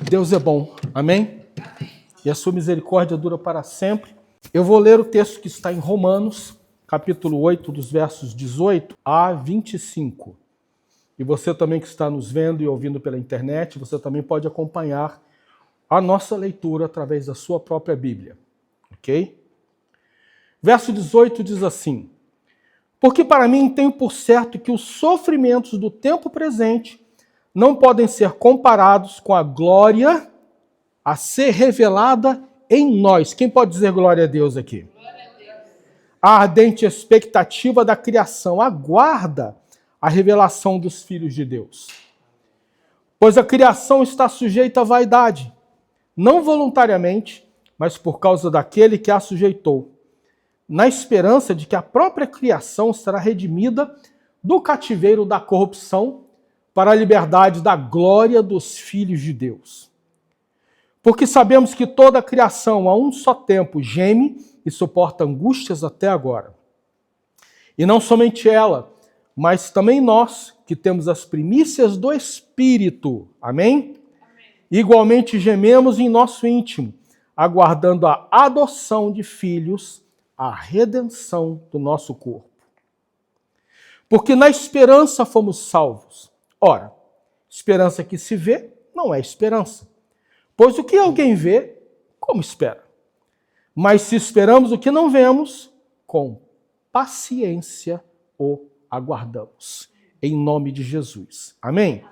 Deus é bom, amém? E a sua misericórdia dura para sempre. Eu vou ler o texto que está em Romanos, capítulo 8, dos versos 18 a 25. E você também que está nos vendo e ouvindo pela internet, você também pode acompanhar a nossa leitura através da sua própria Bíblia, ok? Verso 18 diz assim: porque para mim tenho por certo que os sofrimentos do tempo presente não podem ser comparados com a glória a ser revelada em nós. Quem pode dizer glória a Deus aqui? Glória a Deus. A ardente expectativa da criação aguarda a revelação dos filhos de Deus. Pois a criação está sujeita à vaidade, não voluntariamente, mas por causa daquele que a sujeitou, na esperança de que a própria criação será redimida do cativeiro da corrupção para a liberdade da glória dos filhos de Deus. Porque sabemos que toda a criação a um só tempo geme e suporta angústias até agora. E não somente ela, mas também nós, que temos as primícias do Espírito. Amém? Amém. Igualmente gememos em nosso íntimo, aguardando a adoção de filhos, a redenção do nosso corpo. Porque na esperança fomos salvos. Ora, esperança que se vê não é esperança. Pois o que alguém vê, como espera? Mas se esperamos o que não vemos, com paciência o aguardamos. Em nome de Jesus. Amém?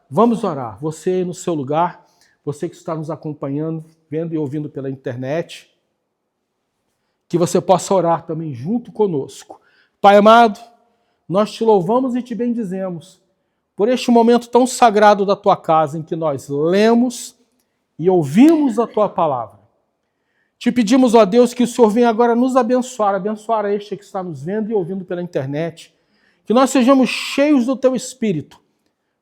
Vamos orar. Você aí no seu lugar, você que está nos acompanhando, vendo e ouvindo pela internet, que você possa orar também junto conosco. Pai amado, nós te louvamos e te bendizemos por este momento tão sagrado da tua casa em que nós lemos e ouvimos a tua palavra. Te pedimos, ó Deus, que o Senhor venha agora nos abençoar a este que está nos vendo e ouvindo pela internet, que nós sejamos cheios do teu Espírito,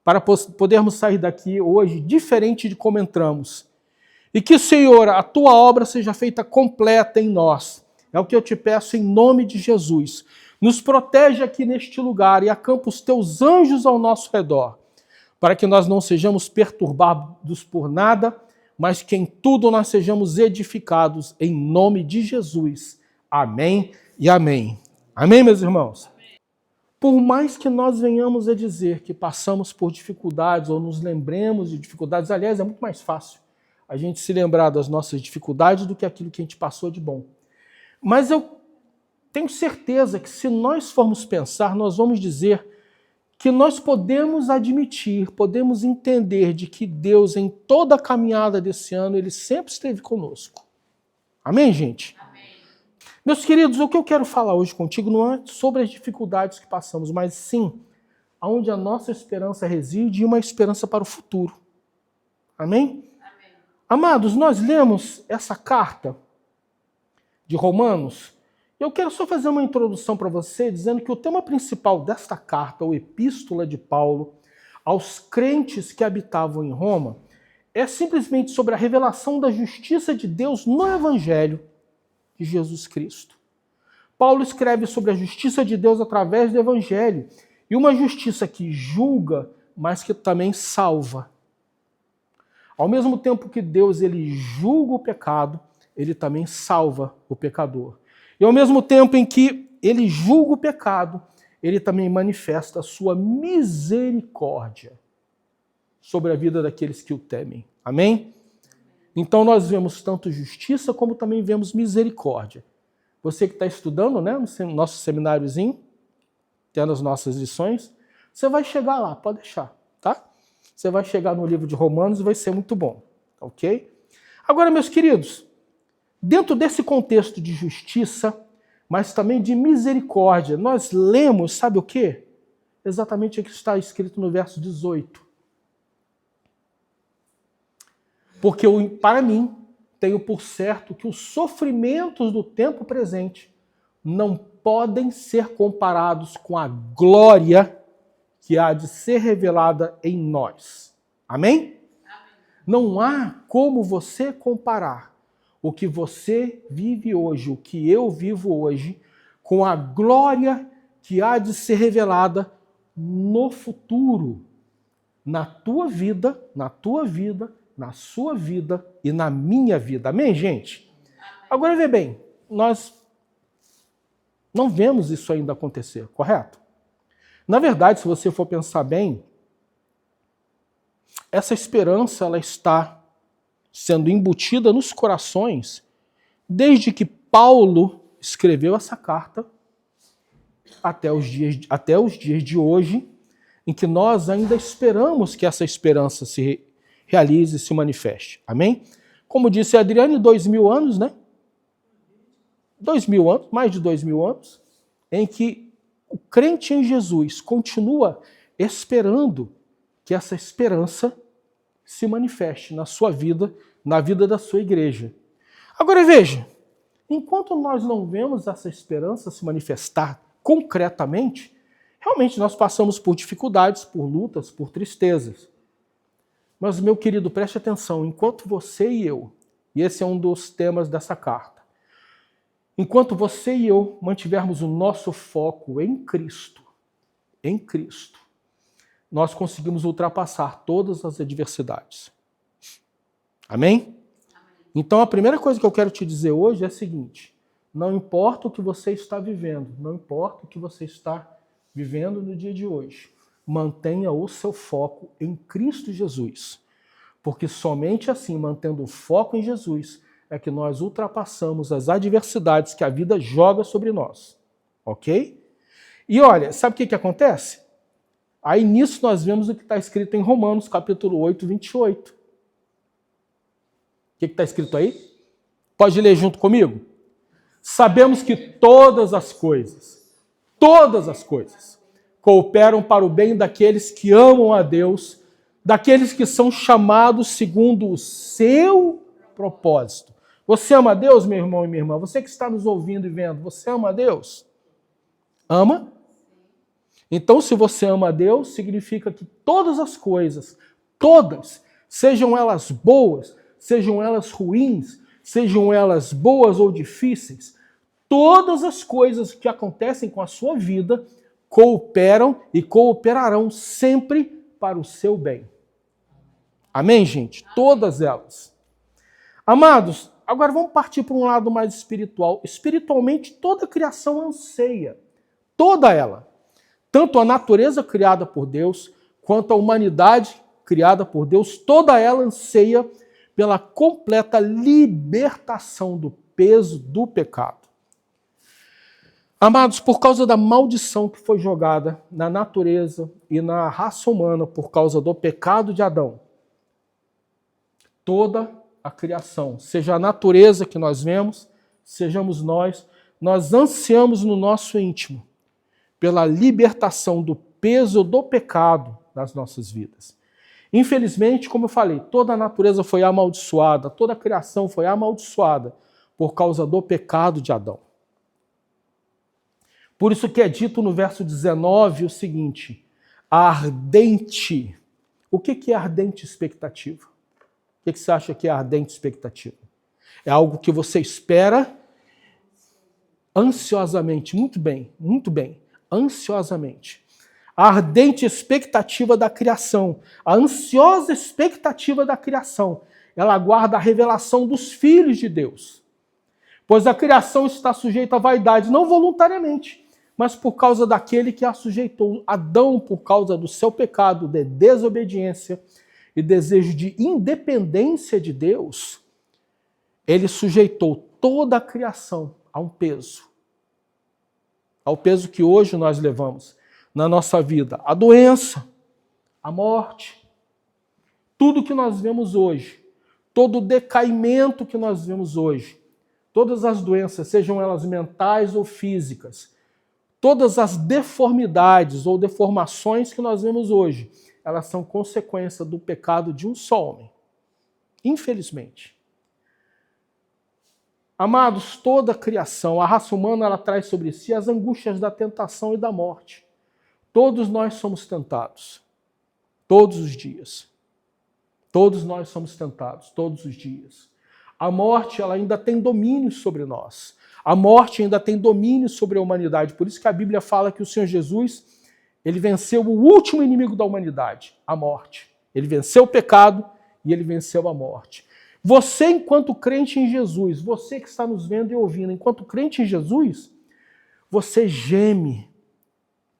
para podermos sair daqui hoje diferente de como entramos. E que, Senhor, a tua obra seja feita completa em nós. É o que eu te peço em nome de Jesus. Nos protege aqui neste lugar e acampa os teus anjos ao nosso redor, para que nós não sejamos perturbados por nada, mas que em tudo nós sejamos edificados em nome de Jesus. Amém e amém. Amém, meus irmãos? Amém. Por mais que nós venhamos a dizer que passamos por dificuldades ou nos lembremos de dificuldades, aliás, é muito mais fácil a gente se lembrar das nossas dificuldades do que aquilo que a gente passou de bom. Mas eu tenho certeza que se nós formos pensar, nós vamos dizer que nós podemos admitir, podemos entender de que Deus, em toda a caminhada desse ano, Ele sempre esteve conosco. Amém, gente? Amém. Meus queridos, o que eu quero falar hoje contigo não é sobre as dificuldades que passamos, mas sim aonde a nossa esperança reside e uma esperança para o futuro. Amém? Amém. Amados, nós lemos essa carta de Romanos. Eu quero só fazer uma introdução para você, dizendo que o tema principal desta carta, ou epístola de Paulo, aos crentes que habitavam em Roma, é simplesmente sobre a revelação da justiça de Deus no Evangelho de Jesus Cristo. Paulo escreve sobre a justiça de Deus através do Evangelho, e uma justiça que julga, mas que também salva. Ao mesmo tempo que Deus ele julga o pecado, ele também salva o pecador. E ao mesmo tempo em que ele julga o pecado, ele também manifesta a sua misericórdia sobre a vida daqueles que o temem. Amém? Então nós vemos tanto justiça como também vemos misericórdia. Você que está estudando, né, no nosso semináriozinho, tendo as nossas lições, você vai chegar lá, pode deixar, tá? Você vai chegar no livro de Romanos e vai ser muito bom, ok? Agora, meus queridos, dentro desse contexto de justiça, mas também de misericórdia, nós lemos, sabe o quê? Exatamente o que está escrito no verso 18. Porque para mim, tenho por certo que os sofrimentos do tempo presente não podem ser comparados com a glória que há de ser revelada em nós. Amém? Amém. Não há como você comparar o que você vive hoje, o que eu vivo hoje, com a glória que há de ser revelada no futuro, na tua vida na sua vida e na minha vida. Amém, gente? Agora, vê bem, nós não vemos isso ainda acontecer, correto? Na verdade, se você for pensar bem, essa esperança ela está sendo embutida nos corações desde que Paulo escreveu essa carta até os dias de hoje, em que nós ainda esperamos que essa esperança se realize e se manifeste. Amém? Como disse a Adriane, 2000 anos, né? 2000 anos, mais de 2000 anos, em que o crente em Jesus continua esperando que essa esperança se manifeste na sua vida, na vida da sua igreja. Agora veja, enquanto nós não vemos essa esperança se manifestar concretamente, realmente nós passamos por dificuldades, por lutas, por tristezas. Mas, meu querido, preste atenção, enquanto você e eu, e esse é um dos temas dessa carta, enquanto você e eu mantivermos o nosso foco em Cristo, nós conseguimos ultrapassar todas as adversidades. Amém? Então, a primeira coisa que eu quero te dizer hoje é a seguinte: não importa o que você está vivendo, não importa o que você está vivendo no dia de hoje, mantenha o seu foco em Cristo Jesus. Porque somente assim, mantendo o foco em Jesus, é que nós ultrapassamos as adversidades que a vida joga sobre nós. Ok? E olha, sabe o que acontece? Aí nisso nós vemos o que está escrito em Romanos, capítulo 8, 28. O que está escrito aí? Pode ler junto comigo? Sabemos que todas as coisas, cooperam para o bem daqueles que amam a Deus, daqueles que são chamados segundo o seu propósito. Você ama a Deus, meu irmão e minha irmã? Você que está nos ouvindo e vendo, você ama a Deus? Ama? Então, se você ama a Deus, significa que todas as coisas, todas, sejam elas boas, sejam elas ruins, sejam elas boas ou difíceis, todas as coisas que acontecem com a sua vida cooperam e cooperarão sempre para o seu bem. Amém, gente? Todas elas. Amados, agora vamos partir para um lado mais espiritual. Espiritualmente, toda a criação anseia, toda ela, tanto a natureza criada por Deus, quanto a humanidade criada por Deus, toda ela anseia pela completa libertação do peso do pecado. Amados, por causa da maldição que foi jogada na natureza e na raça humana por causa do pecado de Adão, toda a criação, seja a natureza que nós vemos, sejamos nós ansiamos no nosso íntimo pela libertação do peso do pecado nas nossas vidas. Infelizmente, como eu falei, toda a natureza foi amaldiçoada, toda a criação foi amaldiçoada por causa do pecado de Adão. Por isso que é dito no verso 19 o seguinte: a ardente. O que é ardente expectativa? O que você acha que é ardente expectativa? É algo que você espera ansiosamente. Muito bem, ansiosamente. A ardente expectativa da criação, a ansiosa expectativa da criação, ela aguarda a revelação dos filhos de Deus. Pois a criação está sujeita à vaidade, não voluntariamente, mas por causa daquele que a sujeitou. Adão, por causa do seu pecado de desobediência e desejo de independência de Deus, ele sujeitou toda a criação a um peso. Ao peso que hoje nós levamos na nossa vida. A doença, a morte, tudo que nós vemos hoje, todo o decaimento que nós vemos hoje, todas as doenças, sejam elas mentais ou físicas, todas as deformidades ou deformações que nós vemos hoje, elas são consequência do pecado de um só homem. Infelizmente. Amados, toda a criação, a raça humana, ela traz sobre si as angústias da tentação e da morte. Todos nós somos tentados. Todos os dias. Todos nós somos tentados, todos os dias. A morte, ela ainda tem domínio sobre nós. A morte ainda tem domínio sobre a humanidade. Por isso que a Bíblia fala que o Senhor Jesus, ele venceu o último inimigo da humanidade, a morte. Ele venceu o pecado e ele venceu a morte. Você, enquanto crente em Jesus, você que está nos vendo e ouvindo, enquanto crente em Jesus, você geme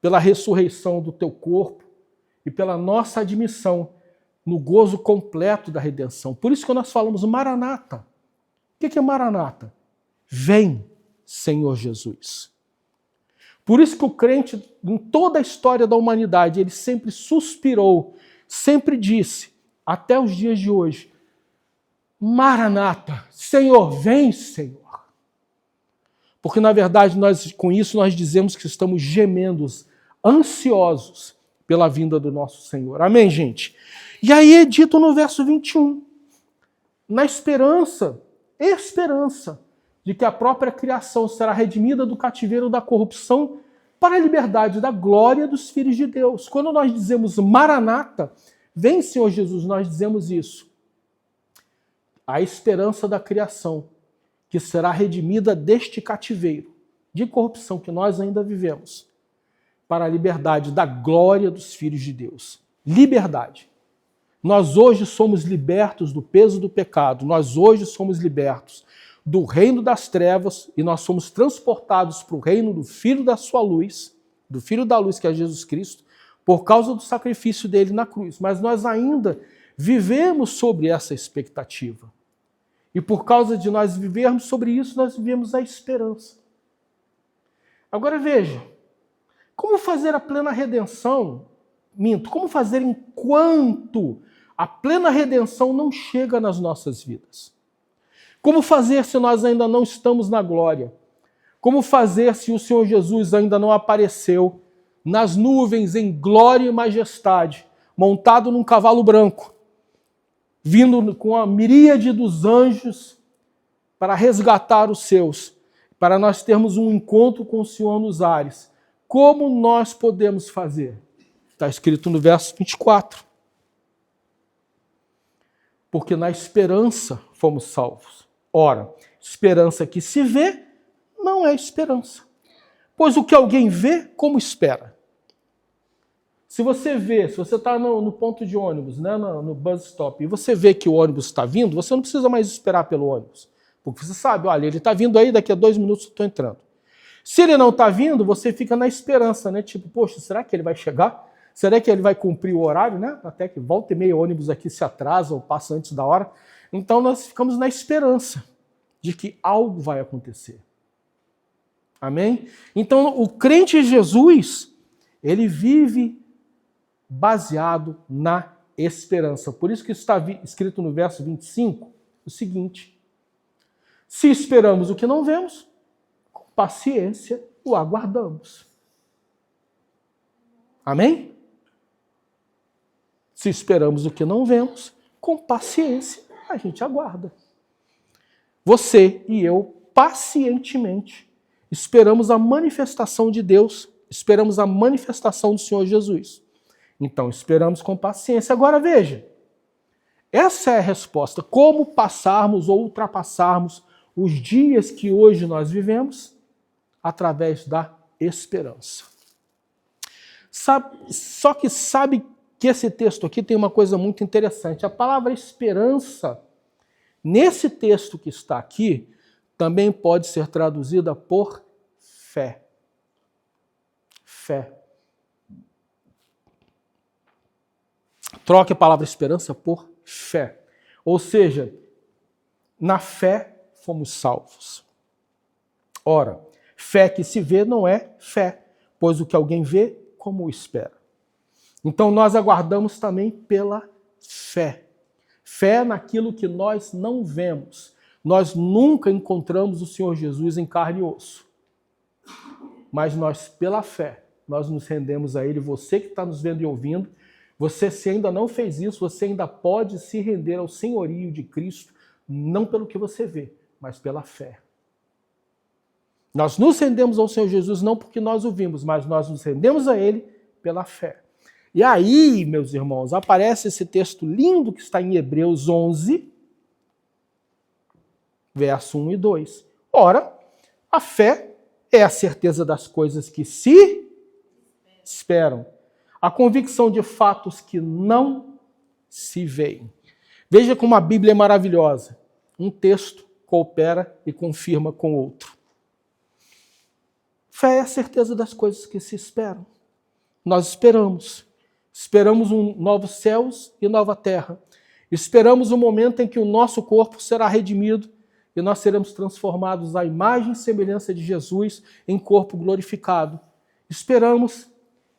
pela ressurreição do teu corpo e pela nossa admissão no gozo completo da redenção. Por isso que nós falamos Maranata. O que é Maranata? Vem, Senhor Jesus. Por isso que o crente, em toda a história da humanidade, ele sempre suspirou, sempre disse, até os dias de hoje, Maranata, Senhor, vem, Senhor. Porque, na verdade, com isso nós dizemos que estamos gemendo, ansiosos pela vinda do nosso Senhor. Amém, gente? E aí é dito no verso 21, na esperança de que a própria criação será redimida do cativeiro da corrupção para a liberdade da glória dos filhos de Deus. Quando nós dizemos Maranata, vem, Senhor Jesus, nós dizemos isso. A esperança da criação, que será redimida deste cativeiro de corrupção que nós ainda vivemos, para a liberdade da glória dos filhos de Deus. Liberdade. Nós hoje somos libertos do peso do pecado, nós hoje somos libertos do reino das trevas e nós somos transportados para o reino do Filho da sua luz, do Filho da luz que é Jesus Cristo, por causa do sacrifício dele na cruz. Mas nós ainda vivemos sobre essa expectativa. E por causa de nós vivermos sobre isso, nós vivemos a esperança. Agora veja, como fazer a plena redenção? Como fazer enquanto a plena redenção não chega nas nossas vidas? Como fazer se nós ainda não estamos na glória? Como fazer se o Senhor Jesus ainda não apareceu nas nuvens em glória e majestade, montado num cavalo branco, vindo com a miríade dos anjos para resgatar os seus, para nós termos um encontro com o Senhor nos ares? Como nós podemos fazer? Está escrito no verso 24. Porque na esperança fomos salvos. Ora, esperança que se vê não é esperança. Pois o que alguém vê, como espera? Se você está no ponto de ônibus, né, no bus stop, e você vê que o ônibus está vindo, você não precisa mais esperar pelo ônibus. Porque você sabe, olha, ele está vindo aí, daqui a 2 minutos eu estou entrando. Se ele não está vindo, você fica na esperança, né? Tipo, poxa, será que ele vai chegar? Será que ele vai cumprir o horário, né? Até que volta e meia o ônibus aqui se atrasa ou passa antes da hora. Então nós ficamos na esperança de que algo vai acontecer. Amém? Então o crente em Jesus, ele vive baseado na esperança. Por isso que está escrito no verso 25 o seguinte: se esperamos o que não vemos, com paciência o aguardamos. Amém? Se esperamos o que não vemos, com paciência a gente aguarda. Você e eu, pacientemente, esperamos a manifestação de Deus, esperamos a manifestação do Senhor Jesus. Então, esperamos com paciência. Agora veja, essa é a resposta. Como passarmos ou ultrapassarmos os dias que hoje nós vivemos? Através da esperança. Só que sabe que esse texto aqui tem uma coisa muito interessante. A palavra esperança, nesse texto que está aqui, também pode ser traduzida por fé. Fé. Troque a palavra esperança por fé. Ou seja, na fé fomos salvos. Ora, fé que se vê não é fé, pois o que alguém vê, como o espera. Então nós aguardamos também pela fé. Fé naquilo que nós não vemos. Nós nunca encontramos o Senhor Jesus em carne e osso. Mas nós, pela fé, nós nos rendemos a Ele. Você que está nos vendo e ouvindo, você, se ainda não fez isso, você ainda pode se render ao senhorio de Cristo, não pelo que você vê, mas pela fé. Nós nos rendemos ao Senhor Jesus não porque nós o vimos, mas nós nos rendemos a Ele pela fé. E aí, meus irmãos, aparece esse texto lindo que está em Hebreus 11, verso 1 e 2. Ora, a fé é a certeza das coisas que se esperam, a convicção de fatos que não se veem. Veja como a Bíblia é maravilhosa. Um texto coopera e confirma com o outro. Fé é a certeza das coisas que se esperam. Nós esperamos. Esperamos novos céus e nova terra. Esperamos o momento em que o nosso corpo será redimido e nós seremos transformados à imagem e semelhança de Jesus em corpo glorificado. Esperamos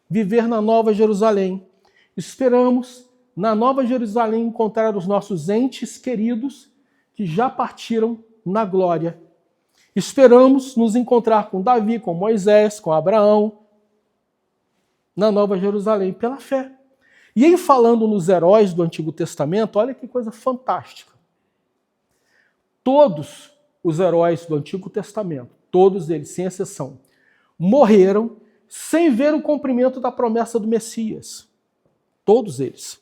viver na Nova Jerusalém. Esperamos, na Nova Jerusalém, encontrar os nossos entes queridos que já partiram na glória. Esperamos nos encontrar com Davi, com Moisés, com Abraão, na Nova Jerusalém, pela fé. E em falando nos heróis do Antigo Testamento, olha que coisa fantástica. Todos os heróis do Antigo Testamento, todos eles, sem exceção, morreram sem ver o cumprimento da promessa do Messias. Todos eles.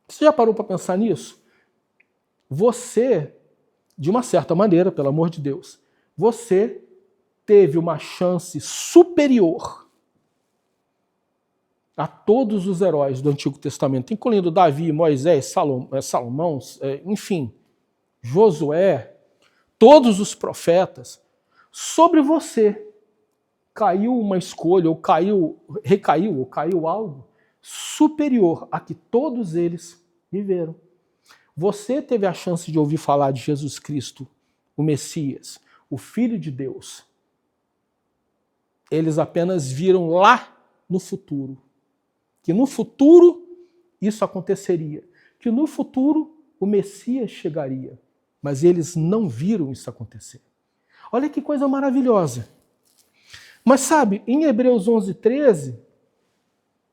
Você já parou para pensar nisso? Você, de uma certa maneira, pelo amor de Deus, você teve uma chance superior a todos os heróis do Antigo Testamento, incluindo Davi, Moisés, Salomão, enfim, Josué, todos os profetas. Sobre você caiu uma escolha, ou caiu algo superior a que todos eles viveram. Você teve a chance de ouvir falar de Jesus Cristo, o Messias, o Filho de Deus. Eles apenas viram lá no futuro. Que no futuro isso aconteceria. Que no futuro o Messias chegaria. Mas eles não viram isso acontecer. Olha que coisa maravilhosa. Mas sabe, em Hebreus 11:13,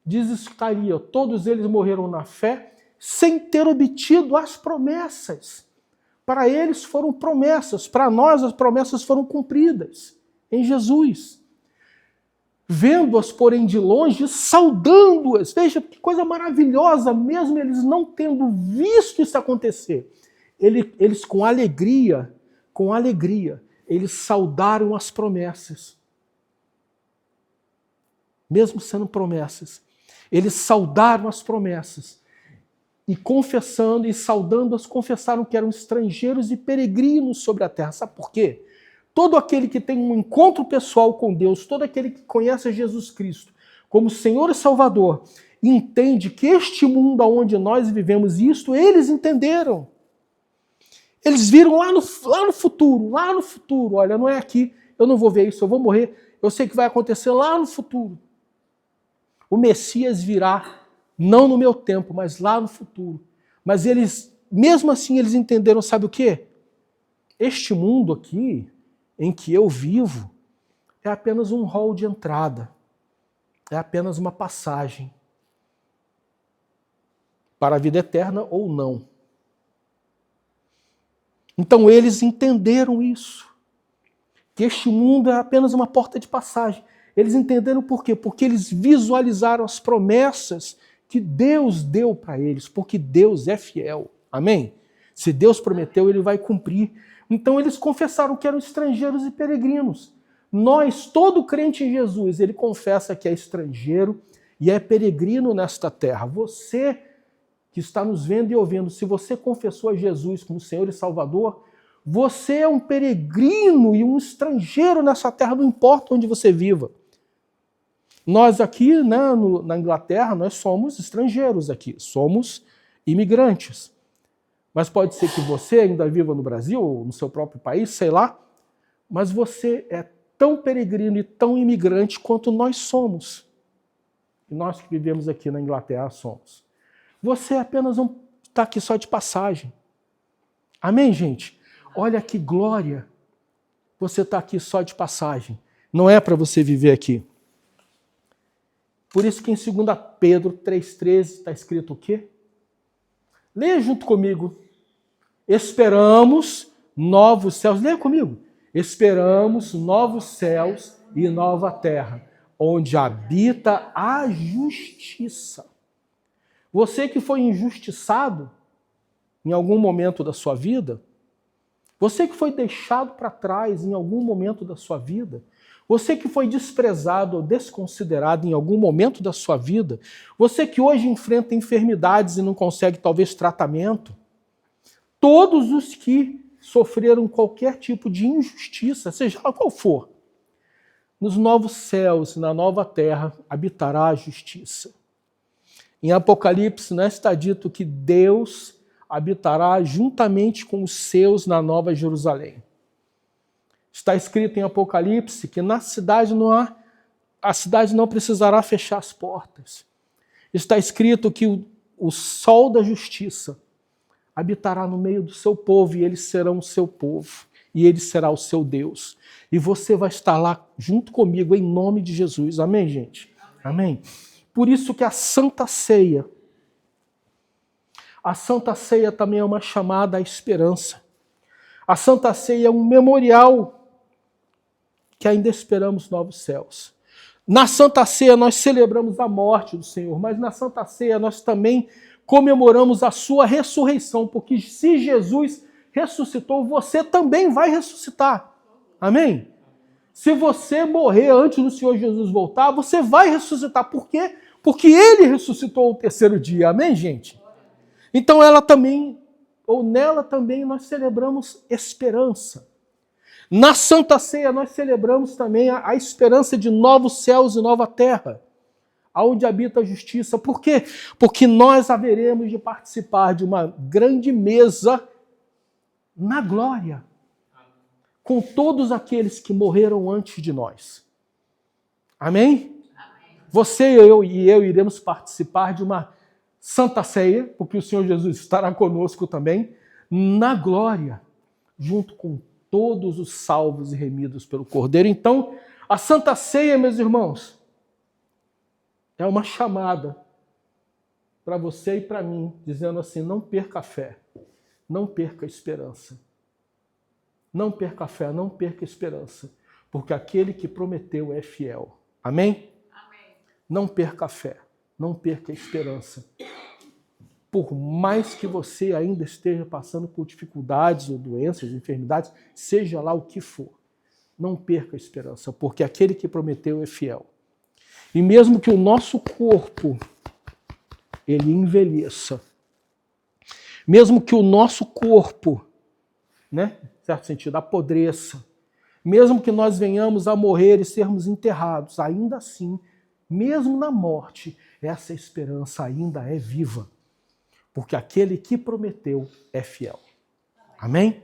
diz isso que ali, todos eles morreram na fé, sem ter obtido as promessas. Para eles foram promessas, para nós as promessas foram cumpridas em Jesus. Vendo-as, porém, de longe, saudando-as. Veja que coisa maravilhosa, mesmo eles não tendo visto isso acontecer. Eles com alegria, eles saudaram as promessas. Mesmo sendo promessas. Eles saudaram as promessas. E confessando e saudando-as, confessaram que eram estrangeiros e peregrinos sobre a terra. Sabe por quê? Todo aquele que tem um encontro pessoal com Deus, todo aquele que conhece Jesus Cristo como Senhor e Salvador, entende que este mundo onde nós vivemos, isto eles entenderam. Eles viram lá no futuro, olha, não é aqui, eu não vou ver isso, eu vou morrer, eu sei que vai acontecer lá no futuro. O Messias virá, não no meu tempo, mas lá no futuro. Mas eles, mesmo assim, eles entenderam, sabe o quê? Este mundo aqui, em que eu vivo, é apenas um hall de entrada. É apenas uma passagem para a vida eterna ou não. Então eles entenderam isso. Que este mundo é apenas uma porta de passagem. Eles entenderam por quê? Porque eles visualizaram as promessas que Deus deu para eles, porque Deus é fiel. Amém? Se Deus prometeu, Ele vai cumprir. Então eles confessaram que eram estrangeiros e peregrinos. Nós, todo crente em Jesus, ele confessa que é estrangeiro e é peregrino nesta terra. Você que está nos vendo e ouvindo, se você confessou a Jesus como Senhor e Salvador, você é um peregrino e um estrangeiro nessa terra, não importa onde você viva. Nós aqui, né, na Inglaterra, nós somos estrangeiros aqui, somos imigrantes. Mas pode ser que você ainda viva no Brasil, ou no seu próprio país, sei lá, mas você é tão peregrino e tão imigrante quanto nós somos. E nós que vivemos aqui na Inglaterra somos. Você apenas está aqui só de passagem. Amém, gente? Olha que glória. Você está aqui só de passagem. Não é para você viver aqui. Por isso que em 2 Pedro 3,13 está escrito o quê? Leia junto comigo. Esperamos novos céus. Leia comigo. Esperamos novos céus e nova terra, onde habita a justiça. Você que foi injustiçado em algum momento da sua vida, você que foi deixado para trás em algum momento da sua vida, Você que foi desprezado ou desconsiderado em algum momento da sua vida, você que hoje enfrenta enfermidades e não consegue talvez tratamento, todos os que sofreram qualquer tipo de injustiça, seja ela qual for, nos novos céus e na nova terra habitará a justiça. Em Apocalipse, não está dito que Deus habitará juntamente com os seus na Nova Jerusalém. Está escrito em Apocalipse que na cidade a cidade não precisará fechar as portas. Está escrito que o sol da justiça habitará no meio do seu povo e eles serão o seu povo e ele será o seu Deus. E você vai estar lá junto comigo em nome de Jesus. Amém, gente? Amém. Por isso que a Santa Ceia também é uma chamada à esperança. A Santa Ceia é um memorial que ainda esperamos novos céus. Na Santa Ceia nós celebramos a morte do Senhor, mas na Santa Ceia nós também comemoramos a sua ressurreição, porque se Jesus ressuscitou, você também vai ressuscitar. Amém? Se você morrer antes do Senhor Jesus voltar, você vai ressuscitar. Por quê? Porque Ele ressuscitou ao terceiro dia. Amém, gente? Então ela também, ou nela também, nós celebramos esperança. Na Santa Ceia nós celebramos também a esperança de novos céus e nova terra, onde habita a justiça. Por quê? Porque nós haveremos de participar de uma grande mesa na glória, com todos aqueles que morreram antes de nós. Amém? Você e eu iremos participar de uma Santa Ceia, porque o Senhor Jesus estará conosco também, na glória, junto com todos os salvos e remidos pelo Cordeiro. Então, a Santa Ceia, meus irmãos, é uma chamada para você e para mim, dizendo assim, não perca a fé, não perca a esperança. Não perca a fé, não perca a esperança, porque aquele que prometeu é fiel. Amém? Amém. Não perca a fé, não perca a esperança. Por mais que você ainda esteja passando por dificuldades ou doenças, enfermidades, seja lá o que for, não perca a esperança, porque aquele que prometeu é fiel. E mesmo que o nosso corpo ele envelheça, mesmo que o nosso corpo, né, em certo sentido, apodreça, mesmo que nós venhamos a morrer e sermos enterrados, ainda assim, mesmo na morte, essa esperança ainda é viva. Porque aquele que prometeu é fiel. Amém?